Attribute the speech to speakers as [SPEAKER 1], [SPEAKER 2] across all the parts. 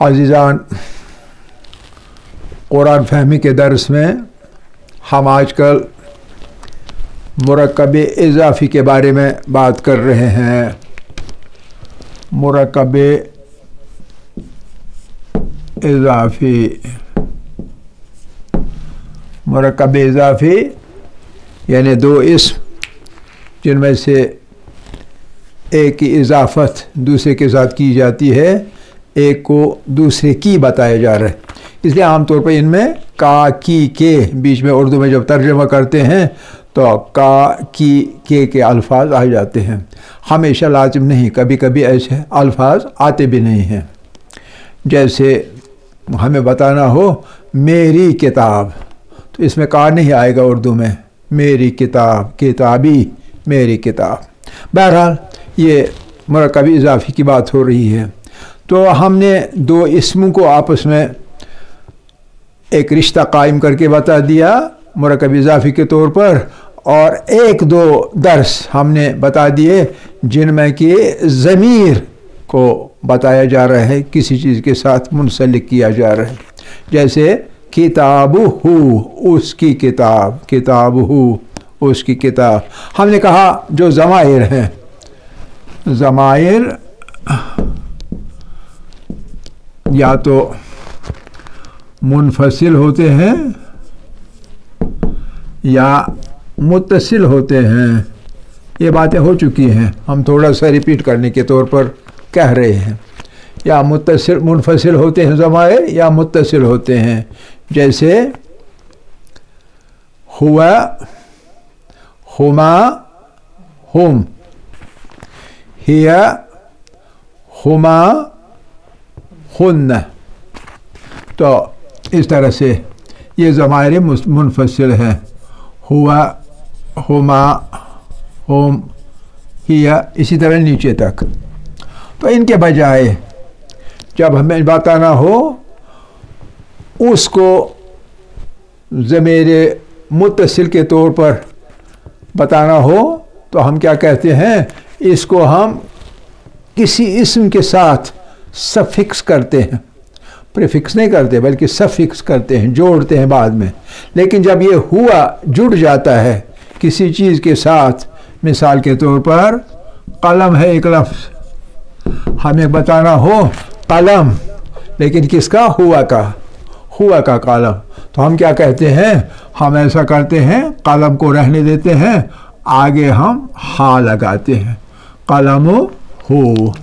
[SPEAKER 1] अज़ीज़ान, कुरान फहमी के दर्स में हम आजकल मुरक्कब इज़ाफ़ी के बारे में बात कर रहे हैं। मुरक्कब इज़ाफ़ी, मुरक्कब इज़ाफ़ी यानी दो इस्म जिनमें से एक की इजाफ़त दूसरे के साथ की जाती है, एक को दूसरे की बताया जा रहा है। इसलिए आमतौर पर इनमें का, की, के बीच में उर्दू में जब तर्जुमा करते हैं तो का, की, के अल्फाज आ जाते हैं। हमेशा लाजिम नहीं, कभी कभी ऐसे अल्फाज आते भी नहीं हैं। जैसे हमें बताना हो मेरी किताब, तो इसमें का नहीं आएगा उर्दू में। मेरी किताब, किताबी, मेरी किताब। बहरहाल ये मुरक्कब इज़ाफ़ी की बात हो रही है। तो हमने दो इस्मों को आपस में एक रिश्ता कायम करके बता दिया मुरक्कब इज़ाफ़ी के तौर पर, और एक दो दर्स हमने बता दिए जिनमें कि ज़मीर को बताया जा रहा है, किसी चीज़ के साथ मुंसलिक किया जा रहा है। जैसे किताबुहु, उसकी किताब, किताबुहु, उसकी किताब। हमने कहा जो ज़माइर हैं, ज़माइर या तो मुनफसिल होते हैं या मुत्तसिल होते हैं। ये बातें हो चुकी हैं, हम थोड़ा सा रिपीट करने के तौर पर कह रहे हैं। या मुत्तसिल, मुनफसिल होते हैं ज़माइर, या मुत्तसिल होते हैं। जैसे हुआ, हुमा, हुम, हिया, हुमा, हुन्न। तो इस तरह से ये ज़माइर मुनफसिल हैं। हुआ, हुमा, हुम, हिया, इसी तरह नीचे तक। तो इनके बजाय जब हमें बताना हो उसको ज़मीर मुत्तसिल के तौर पर बताना हो तो हम क्या कहते हैं, इसको हम किसी इस्म के साथ सफिक्स करते हैं। प्रीफिक्स नहीं करते बल्कि सफिक्स करते हैं, जोड़ते हैं बाद में। लेकिन जब ये हुआ जुड़ जाता है किसी चीज़ के साथ, मिसाल के तौर पर कलम है एक लफ्ज़, हमें बताना हो कलम, लेकिन किसका, हुआ का, हुआ का कलम। तो हम क्या कहते हैं, हम ऐसा करते हैं कलम को रहने देते हैं, आगे हम हा लगाते हैं, कलम हो।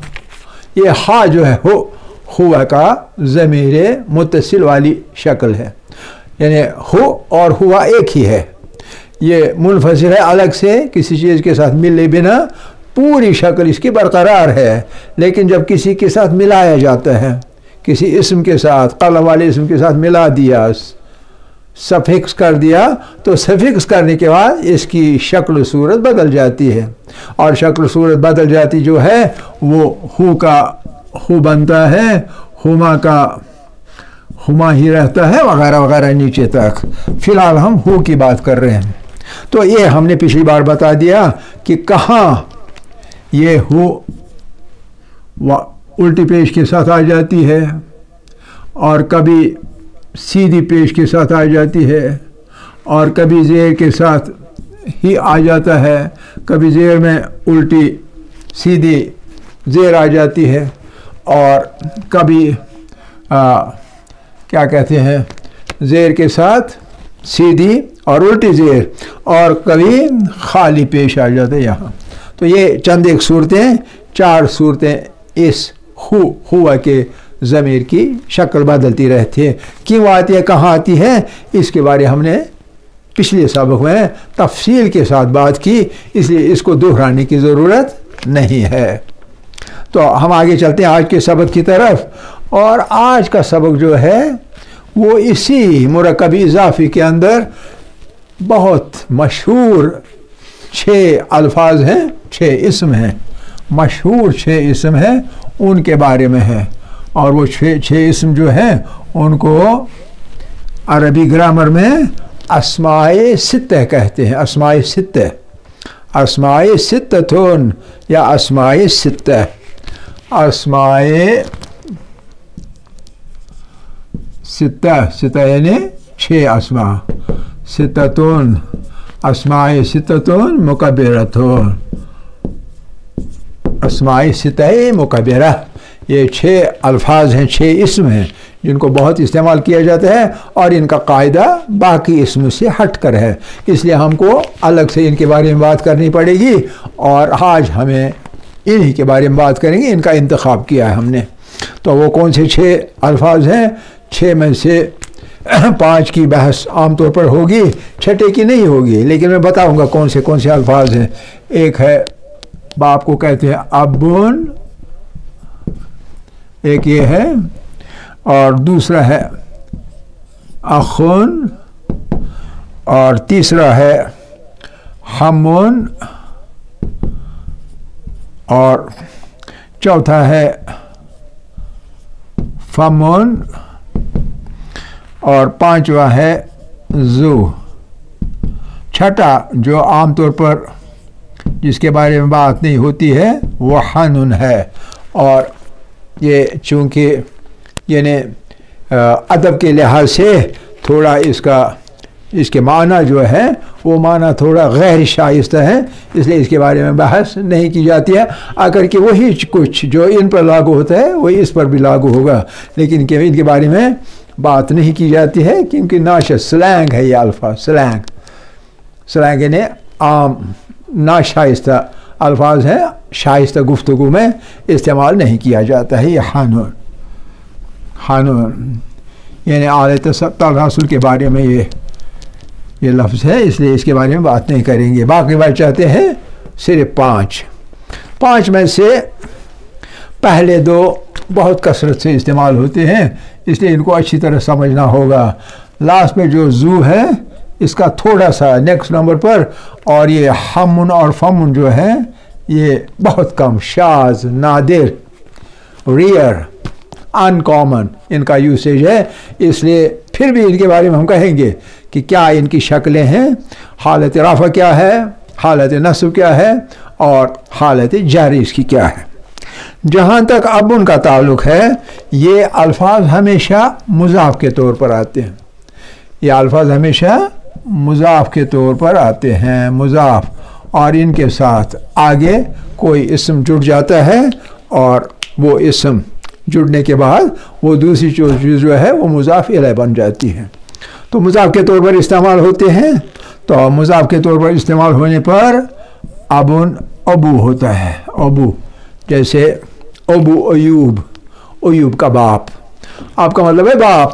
[SPEAKER 1] ये हा जो है हो, हुआ का ज़मीर मुत्तसिल वाली शक्ल है, यानी हो और हुआ एक ही है। ये मुनफसिल है, अलग से किसी चीज़ के साथ मिले बिना पूरी शक्ल इसकी बरकरार है। लेकिन जब किसी के साथ मिलाया जाता है, किसी इस्म के साथ, कलम वाले इस्म के साथ मिला दिया, सफिक्स कर दिया तो सफिक्स करने के बाद इसकी शक्ल सूरत बदल जाती है, और शक्ल सूरत बदल जाती जो है वो हु का हु बनता है, हुमा का हुमा ही रहता है, वगैरह वगैरह नीचे तक। फिलहाल हम हु की बात कर रहे हैं। तो ये हमने पिछली बार बता दिया कि कहाँ ये हु उल्टी पेश के साथ आ जाती है, और कभी सीधी पेश के साथ आ जाती है, और कभी ज़ेर के साथ ही आ जाता है, कभी ज़ेर में उल्टी सीधी ज़ेर आ जाती है, और कभी क्या कहते हैं ज़ेर के साथ सीधी और उल्टी ज़ेर, और कभी खाली पेश आ जाता है यहाँ। तो ये चंद एक सूरतें, 4 सूरतें इस हुआ के ज़मीर की शक्ल बदलती रहती है। क्यों आती है, कहाँ आती है, इसके बारे हमने पिछले सबक में तफसील के साथ बात की, इसलिए इसको दोहराने की ज़रूरत नहीं है। तो हम आगे चलते हैं आज के सबक की तरफ। और आज का सबक जो है वो इसी मुरक्कब इज़ाफ़ी के अंदर बहुत मशहूर 6 अल्फाज हैं, 6 इस्म हैं, मशहूर 6 इस्म हैं, उनके बारे में है। और वो 6 इस्म जो हैं उनको अरबी ग्रामर में अस्माए सित्ते कहते हैं। अस्माए सित्ते, अस्माए सित्ततुन या अस्माए सित्ते, अस्माए सित्ता, सित्ता यानी 6 अस्मा, सित्ततुन, अस्माए सित्ततुन मुकब्बिरतुन, अस्माए सित्ते मुकब्बिरा। ये 6 अल्फाज हैं, 6 इस्म हैं जिनको बहुत इस्तेमाल किया जाता है, और इनका कायदा बाकी इस्म से हट कर है, इसलिए हमको अलग से इनके बारे में बात करनी पड़ेगी। और आज हमें इन्हीं के बारे में बात करेंगे, इनका इंतखाब किया है हमने। तो वो कौन से 6 अल्फाज हैं, 6 में से 5 की बहस आमतौर पर होगी, 6ठे की नहीं होगी, लेकिन मैं बताऊंगा कौन से अल्फाज हैं। एक है बाप को कहते हैं अब्बुन, एक ये है, और दूसरा है अखुन, और तीसरा है हमुन, और चौथा है फमुन, और 5वां है जू। छठा जो आमतौर पर जिसके बारे में बात नहीं होती है वो हनुन है, और ये चूँकि यानी अदब के लिहाज से थोड़ा इसके माना जो है वो माना थोड़ा गैर शाइस्ता है, इसलिए इसके बारे में बहस नहीं की जाती है। अगर कि वही कुछ जो इन पर लागू होता है वही इस पर भी लागू होगा, लेकिन इनके बारे में बात नहीं की जाती है, क्योंकि नाशा स्लैंग है ये अल्फाज। स्लैंग यानी आम नाशाइस्ता अल्फाज हैं, शाइस्ता गुफ्तगू में इस्तेमाल नहीं किया जाता है। ये हानून यानी आले तसल्लुल के बारे में ये लफ्ज़ है, इसलिए इसके बारे में बात नहीं करेंगे। बाकी बात चाहते हैं सिर्फ 5 में से पहले 2 बहुत कसरत से इस्तेमाल होते हैं, इसलिए इनको अच्छी तरह समझना होगा। लास्ट में जो जू है इसका थोड़ा सा नेक्स्ट नंबर पर, और ये हमुन और फमुन जो है ये बहुत कम, शाज, नादिर, रियर, अनकॉमन इनका यूसेज है। इसलिए फिर भी इनके बारे में हम कहेंगे कि क्या इनकी शक्लें हैं, हालत रफ़ा क्या है, हालत नस्ब क्या है, और हालत जारी इसकी क्या है। जहाँ तक अब उनका ताल्लुक़ है, ये अल्फाज हमेशा मुज़ाफ़ के तौर पर आते हैं। ये अल्फाज हमेशा मुज़ाफ़ के तौर पर आते हैं, मुज़ाफ़, और इनके साथ आगे कोई इस्म जुड़ जाता है, और वो इस्म जुड़ने के बाद वो दूसरी चीज़ जो है वो मुज़ाफ़ इलैह बन जाती है। तो मुज़ाफ़ के तौर पर इस्तेमाल होते हैं। तो मुज़ाफ़ के तौर पर इस्तेमाल होने पर अबुन अबू होता है, अबू, जैसे अबू अयूब का बाप। आपका मतलब है बाप।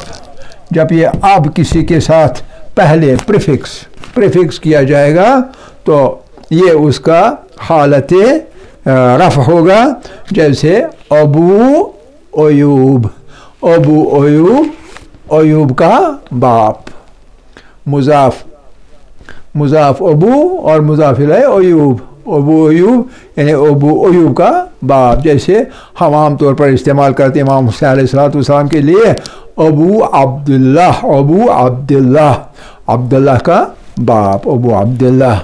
[SPEAKER 1] जब ये अब किसी के साथ पहले प्रीफिक्स किया जाएगा तो ये उसका हालत रफ़ होगा, जैसे अबू अयूब का बाप। मुजाफ मुजाफ अबू और मुजाफ इलैह अयूब, अबू अयूब यानी अबू अयूब का बाप। जैसे हम आम तौर पर इस्तेमाल करते हैं इमाम हुसैन अलैहिस्सलाम के लिए अबू अब्दुल्लाह, अबू अब्दुल्लाह, अब्दुल्लाह का बाप अबू अब्दुल्लाह।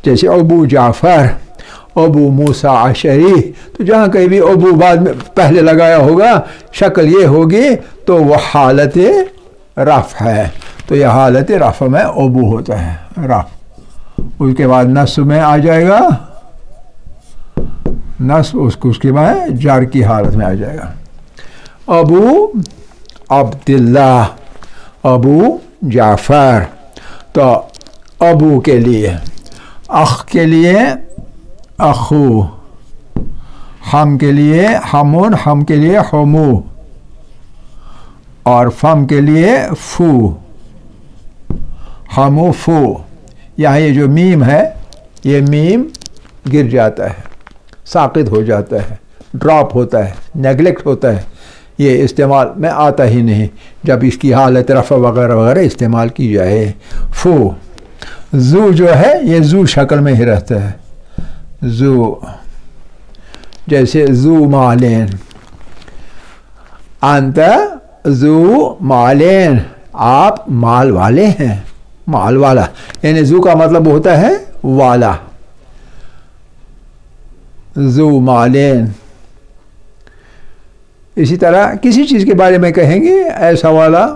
[SPEAKER 1] जैसे अबू जाफ़र, अबू मूसा अशरी, तो जहाँ कहीं भी अबू बाद में पहले लगाया होगा शक्ल ये होगी तो वह हालत रफ़ है, तो यह हालत रफ़ में अबू होता है, रफ़। उसके बाद नस्ब में आ जाएगा, नस्ब उसके बाद जार की हालत में आ जाएगा। अबू अब्दुल्लाह, अबू जाफ़र, तो अबू के लिए, अख के लिए अखू, हम के लिए हमुन, हम के लिए हमू, और फम के लिए फू, हमू फू। यहाँ ये जो मीम है ये मीम गिर जाता है, साक़ित हो जाता है, ड्रॉप होता है, नेगलेक्ट होता है, ये इस्तेमाल में आता ही नहीं जब इसकी हालत रफ़ वगैरह वगैरह इस्तेमाल की जाए। फू, जू जो है ये जू शक्ल में ही रहता है, जू। जैसे जू मालेन, अंत जू मालेन, आप माल वाले हैं, माल वाला, यानी जू का मतलब होता है वाला, जू मालेन। इसी तरह किसी चीज़ के बारे में कहेंगे ऐसा वाला,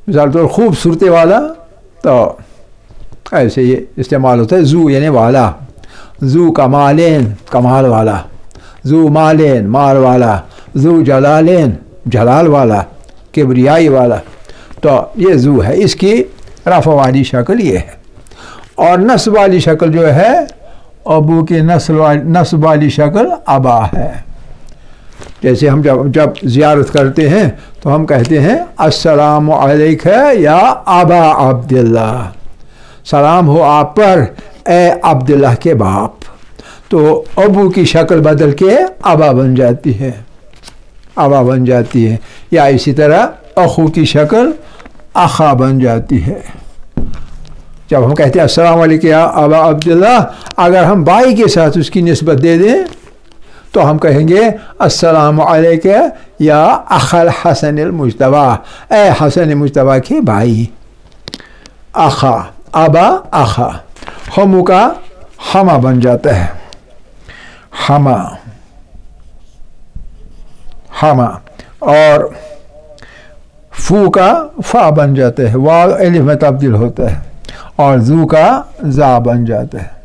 [SPEAKER 1] मिसाल तौर खूबसूरती वाला, तो ऐसे ये इस्तेमाल होता है जू यानी वाला। जू कमालेन, कमाल वाला, जू मालेन, माल वाला, जू जलालेन, जलाल वाला, किबरियाई वाला, तो ये जू है। इसकी रफ़ा वाली शक्ल ये है। और नस्ब वाली शक्ल जो है अबू की नस्ब वाली शक्ल अबा है। जैसे हम जब ज़ियारत करते हैं तो हम कहते हैं अस्सलामु अलैका या अबा अब्दुल्लाह, सलाम हो आप पर ए अब्दुल्लाह के बाप। तो अबू की शक्ल बदल के अबा बन जाती है, अबा बन जाती है। या इसी तरह अखू की शक्ल अखा बन जाती है। जब हम कहते हैं अस्सलाम वालेकुम या अबा अब्दुल्लाह, अगर हम भाई के साथ उसकी निस्बत दे दें तो हम कहेंगे अस्सलामु अलैका या अखल हसन मुज्तबा, ए हसन मुज्तबा के भाई। अखा, अबा अखा, हमू का हमा बन जाता है, हमा, हमा। और फू का फा बन जाता है, वाव अलिफ में तब्दील होता है। और जू का जा बन जाता है,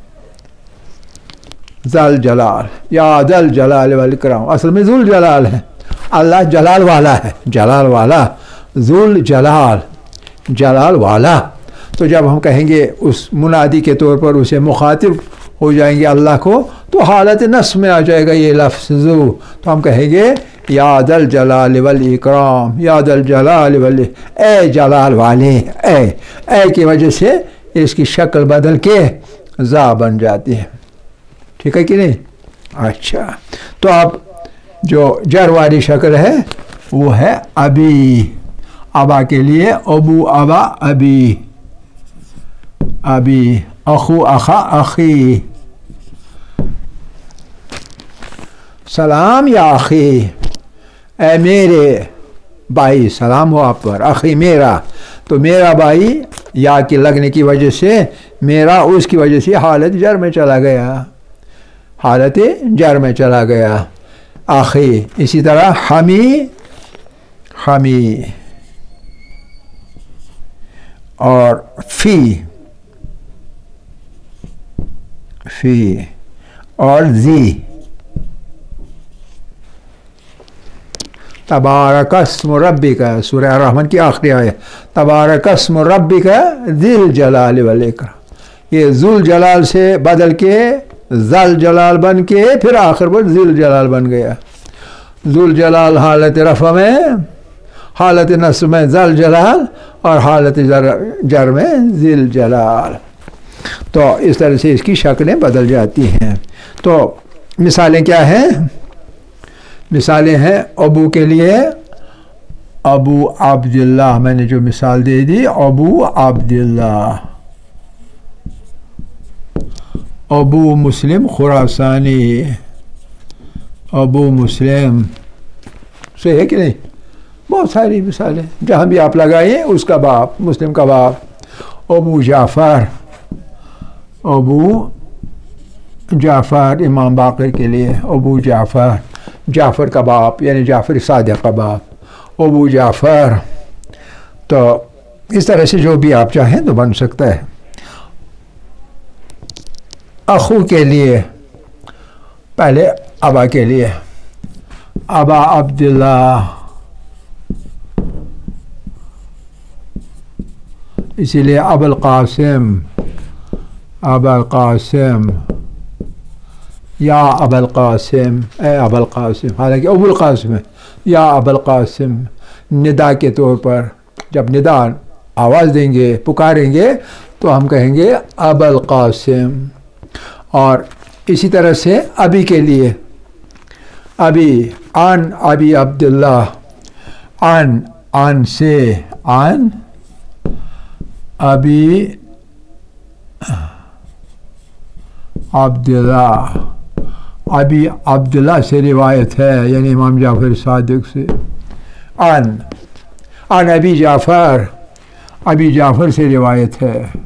[SPEAKER 1] जल जलाल या जल जलाल वाल इकराम। असल में जुल जलाल है, अल्लाह जलाल वाला है, जलाल वाला, जुल जलाल, जलाल वाला। तो जब हम कहेंगे उस मुनादी के तौर पर उसे मुखातिब हो जाएंगे अल्लाह को, तो हालत नस्ब में आ जाएगा ये लफ्ज़ जू। तो हम कहेंगे या दल जलाल वल इकराम, या दल जलाल वल, ए जलाल वाले, ए की वजह से इसकी शक्ल बदल के जा बन जाती है। ठीक है कि नहीं? अच्छा, तो अब जो जर वाली शक्ल है वो है अबी। अबा के लिए अबू अबा अबी, अबी, अखू अखा अखी, सलाम या अखी, ए मेरे भाई सलाम हो आप पर, अखी मेरा। तो मेरा भाई या की लगने की वजह से मेरा, उसकी वजह से हालत जर में चला गया, हालत जर में चला गया, आखी। इसी तरह हमी, हमी, और फी, फी, और जी। तबारकस्म रब्बिका, सूरह रहमान की आखिरी आयत, तबारकस्म रब्बिका ज़िल जलाल वल इकराम। ये ज़ुल जलाल से बदल के ज़ल जलाल बन के फिर आखिर पर ज़िल जलाल बन गया। ज़ुल जलाल हालत रफ़ा में, हालत नस्ब में ज़ल जलाल, और हालत जर में ज़िल जलाल। तो इस तरह से इसकी शक्लें बदल जाती हैं। तो मिसालें क्या हैं? मिसालें हैं अबू के लिए अबू अब्दुल्लाह, मैंने जो मिसाल दे दी, अबू अब्दुल्लाह। अबू मुस्लिम खुरासानी, अबू मुस्लिम, सही है कि नहीं? बहुत सारी मिसालें जहाँ भी आप लगाइए उसका बाप, मुस्लिम का बाप। अबू जाफ़र, अबू जाफ़र इमाम बाक़िर के लिए अबू जाफ़र, जाफ़र का बाप यानी जाफ़र सादिक़ का बाप, अबू जाफ़र। तो इस तरह से जो भी आप चाहें तो बन सकता है। अखू के लिए पहले अबा के लिए अबा अब्दुल्लाह, इसीलिए अबुल कासिम, अबुल कासिम या अबुल कासिम, ए अबुल कासिम, हालांकि अबुल कासिम है, या अबुल कासिम निदा के तौर पर। जब निदा आवाज़ देंगे, पुकारेंगे तो हम कहेंगे अबुल कासिम। और इसी तरह से अभी के लिए अभी, आन अबी अब्दुल्लाह, आन से, आन अबी अब्दुल्लाह, अबी अब्दुल्लाह से रिवायत है यानी इमाम जाफ़र सादिक़ से। आन अबी जाफ़र, अबी जाफ़र से रिवायत है।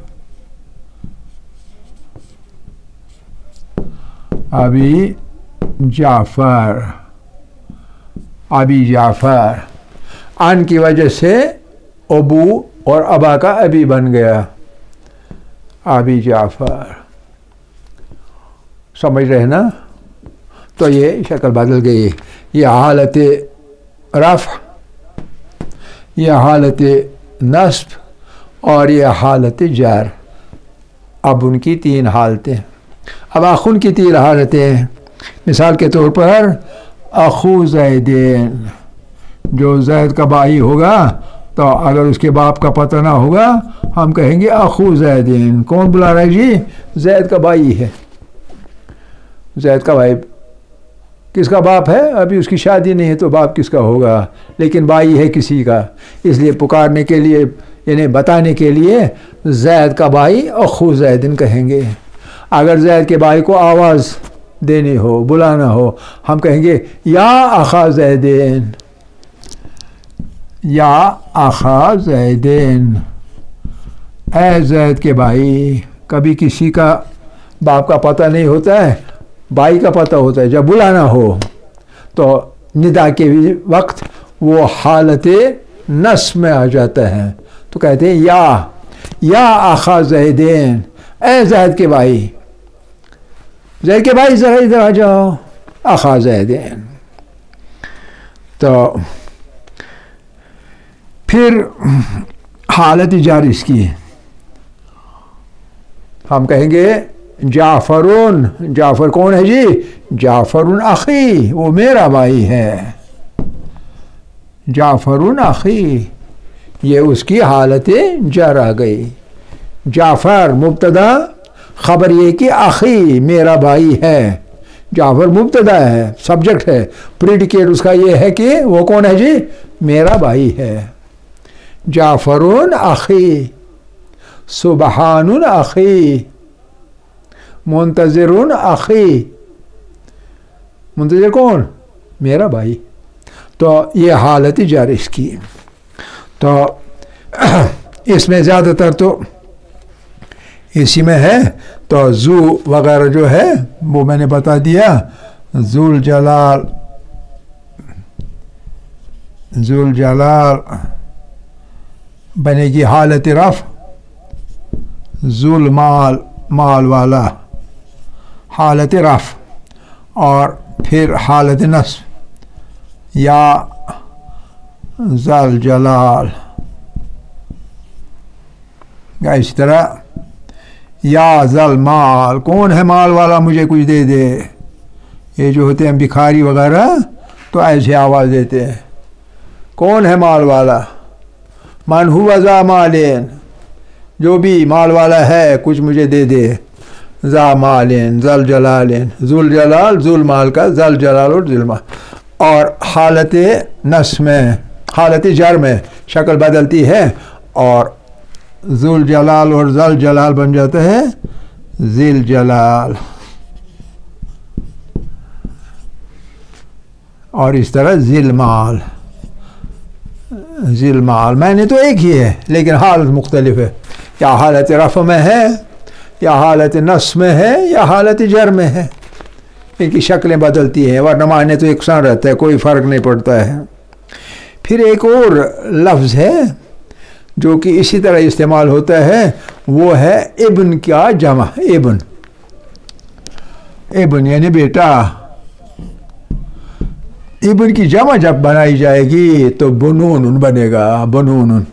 [SPEAKER 1] अबी जाफ़र, अबी जाफ़र, आन की वजह से अबू और अबा का अबी बन गया, अबी जाफ़र। समझ रहे ना? तो ये शक्ल बदल गई। ये हालत रफ़, ये हालत नस्ब और ये हालत जर। अब उनकी तीन हालतें। अब अखुन की तीन हालतें, मिसाल के तौर पर अखू ज़ैदैन, जो जैद का भाई होगा तो अगर उसके बाप का पता ना होगा हम कहेंगे अखू ज़ैदैन। कौन बुला रहा है जी? जैद का भाई है। जैद का भाई किसका बाप है? अभी उसकी शादी नहीं है तो बाप किसका होगा, लेकिन भाई है किसी का, इसलिए पुकारने के लिए यानी बताने के लिए जैद का भाई अखू ज़ैदिन कहेंगे। अगर जैद के भाई को आवाज़ देनी हो, बुलाना हो, हम कहेंगे या अखा ज़ैदिन, या अखा ज़ैदिन, ए जैद के भाई। कभी किसी का बाप का पता नहीं होता है, भाई का पता होता है। जब बुलाना हो तो निदा के वक्त वो हालत नस में आ जाता है तो कहते हैं या आखा ज़ैदैन, ए जैद के भाई, जैद के भाई ज़रा इधर आ जाओ, आखा ज़ैदैन। तो फिर हालत जार इसकी हम कहेंगे जाफ़रुन। जाफ़र कौन है जी? जाफ़रुन अखी, वो मेरा भाई है। जाफ़रुन अखी, ये उसकी हालत जर आ गई। जाफ़र मुब्तदा, खबर ये कि अखी मेरा भाई है। जाफ़र मुब्तदा है, सब्जेक्ट है, प्रेडिकेट उसका ये है कि वो कौन है जी? मेरा भाई है। जाफ़रुन अखी, सुबहानुन अखी, मुंतज़िरुन अखी। मुंतज़िर कौन? मेरा भाई। तो ये हालत जार इसकी। तो इसमें ज़्यादातर तो इसी में है। तो जू वगैरह जो है वो मैंने बता दिया। जुल जलाल, जुल जलाल बनेगी हालत रफ़। जुल माल, माल वाला, हालत रफ़। और फिर हालत नस्ब, या ज़ल जलाल। इसी तरह या ज़ल माल, कौन है माल वाला, मुझे कुछ दे दे। ये जो होते हैं भिखारी वगैरह तो ऐसे आवाज़ देते हैं, कौन है माल वाला। मन हुआ ज़ा मालिन, जो भी माल वाला है कुछ मुझे दे दे। ज़ा मालिन, ज़ल जलालिन, जुल जलाल, जुल माल का ज़ल जलाल और जुल माल। और हालत नस में हालत जर में शक्ल बदलती है और जुल जलाल और जल जलाल बन जाता है जिल जलाल, और इस तरह जिलमाल। जिलमाल मैंने तो एक ही है लेकिन हालत मुख्तलिफ है, या हालत रफ़ में है या हालत नस्ब में है या हालत जर में है, इनकी शक्लें बदलती हैं, वरना माने तो एक सा रहता है, कोई फ़र्क नहीं पड़ता है। फिर एक और लफ्ज़ है जो कि इसी तरह इस्तेमाल होता है, वो है इब्न का जमा। इब्न, इब्न यानी बेटा। इब्न की जमा जब बनाई जाएगी तो बनून बनेगा, बनून,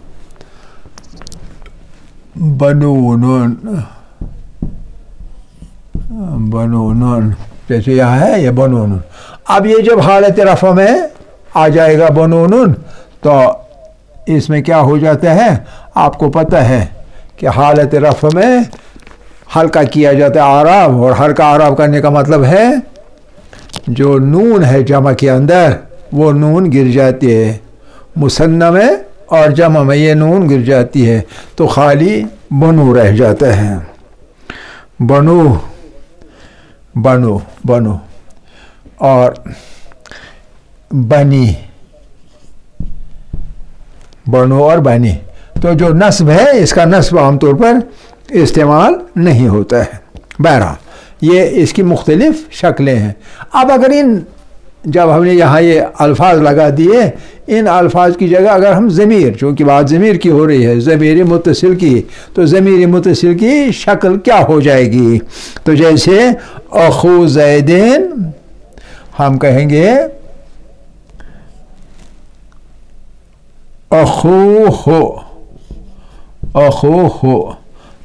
[SPEAKER 1] बनून, बनून, जैसे यहाँ है ये बनून। अब ये जब हालत रफ़ा में आ जाएगा बनून, तो इसमें क्या हो जाता है, आपको पता है कि हालत रफ़ा में हल्का किया जाता है आराब, और हल्का आराब करने का मतलब है जो नून है जमा के अंदर वो नून गिर जाती है, मुसन्ना में और जमा में ये नून गिर जाती है, तो खाली बनू रह जाता है। बनू, बनू, बनू, और बनी, बनू और बनी। तो जो नस्ब है इसका नस्ब आमतौर पर इस्तेमाल नहीं होता है। बहरहाल ये इसकी मुख्तलिफ शक्लें हैं। अब अगर इन जब हमने यहाँ ये अल्फाज लगा दिए, इन अल्फाज की जगह अगर हम ज़मीर, चूँकि बात ज़मीर की हो रही है, ज़मीर मुत्तसिल की, तो ज़मीर मुत्तसिल की शक्ल क्या हो जाएगी? तो जैसे अखू ज़ैदिन हम कहेंगे अखू हो, अखू हो,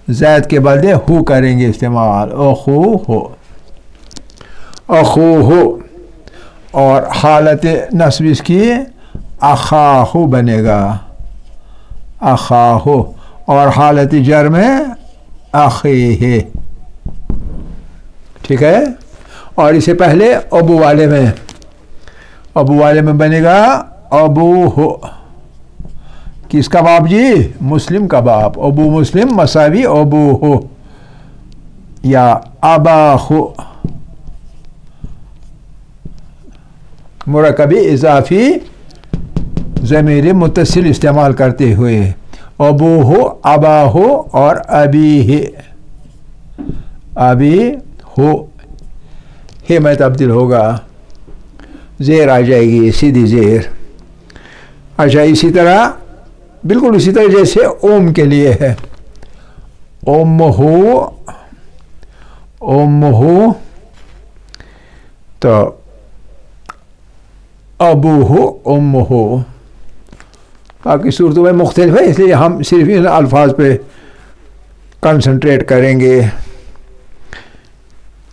[SPEAKER 1] ज़ैद के बदले हु करेंगे इस्तेमाल, अखू हो, अखू हो। और हालत नस्ब इसकी अखाहु बनेगा, अखाहु, और हालत जर में अखीहे, ठीक है। और इसे पहले अबू वाले में, अबू वाले में बनेगा अबू हो। किसका बाप जी? मुस्लिम का बाप। अबू मुस्लिम मसावी अबू हो या अबा हो। मुरकबी इजाफी ज़मीर मुत्तसिल इस्तेमाल करते हुए अबू हो, अबा हो और अबी है, अबी हो, हे में तब्दील होगा, ज़ेर आ जाएगी, सीधी ज़ेर। अच्छा, इसी तरह बिल्कुल इसी तरह जैसे ओम के लिए है, ओम हो, ओम हो, तो अबू हो, उम हो। बाकी सूरतों में मुख्तलिफ है, इसलिए हम सिर्फ इन अल्फाज पे कंसंट्रेट करेंगे।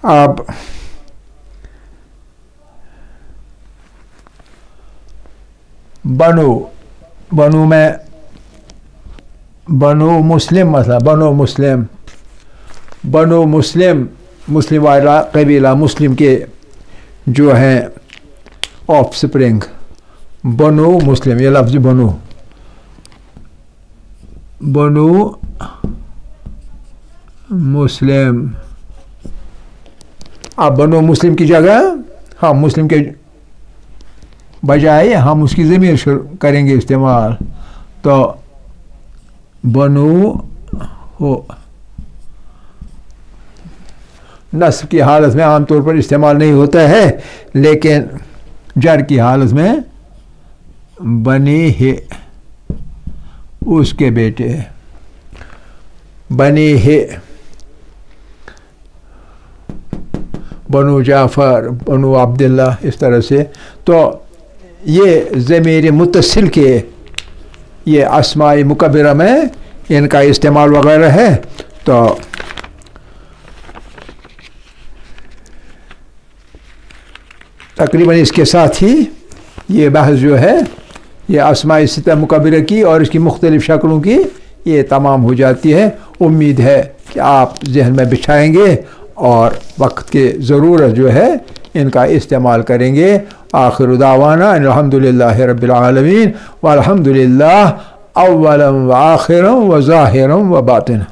[SPEAKER 1] अब बनु, बनु में बनु मुस्लिम, मतलब बनु मुस्लिम, बनु मुस्लिम, मुस्लिम वाला कबीला, मुस्लिम के जो हैं ऑफ स्प्रिंग, बनु मुस्लिम, ये लफ्ज़ बनु, बनु मुस्लिम। अब बनु मुस्लिम की जगह हम मुस्लिम के बजाय हम उसकी ज़मीर शुरू करेंगे इस्तेमाल, तो बनु हो। नस्ब की हालत में आमतौर पर इस्तेमाल नहीं होता है, लेकिन जर की हालत में बनी है, उसके बेटे बनी है, बनु जाफ़र, बनु अब्दुल्ला, इस तरह से। तो ये ज़मीर मुत्तसिल के ये अस्माए मुकब्बरा में इनका इस्तेमाल वगैरह है। तो तकरीबन इसके साथ ही ये बहस जो है ये अस्माए सित्ता मुकब्बरा की और इसकी मुख्तलिफ शक्लों की ये तमाम हो जाती है। उम्मीद है कि आप जहन में बिछाएंगे और वक्त के ज़रूरत जो है इनका इस्तेमाल करेंगे। आखिर दावाना अल्हम्दुलिल्लाहि रब्बिल आलमीन व अल्हम्दुलिल्लाह अव्वलन व आखिरन व ज़ाहिरन व बातिन।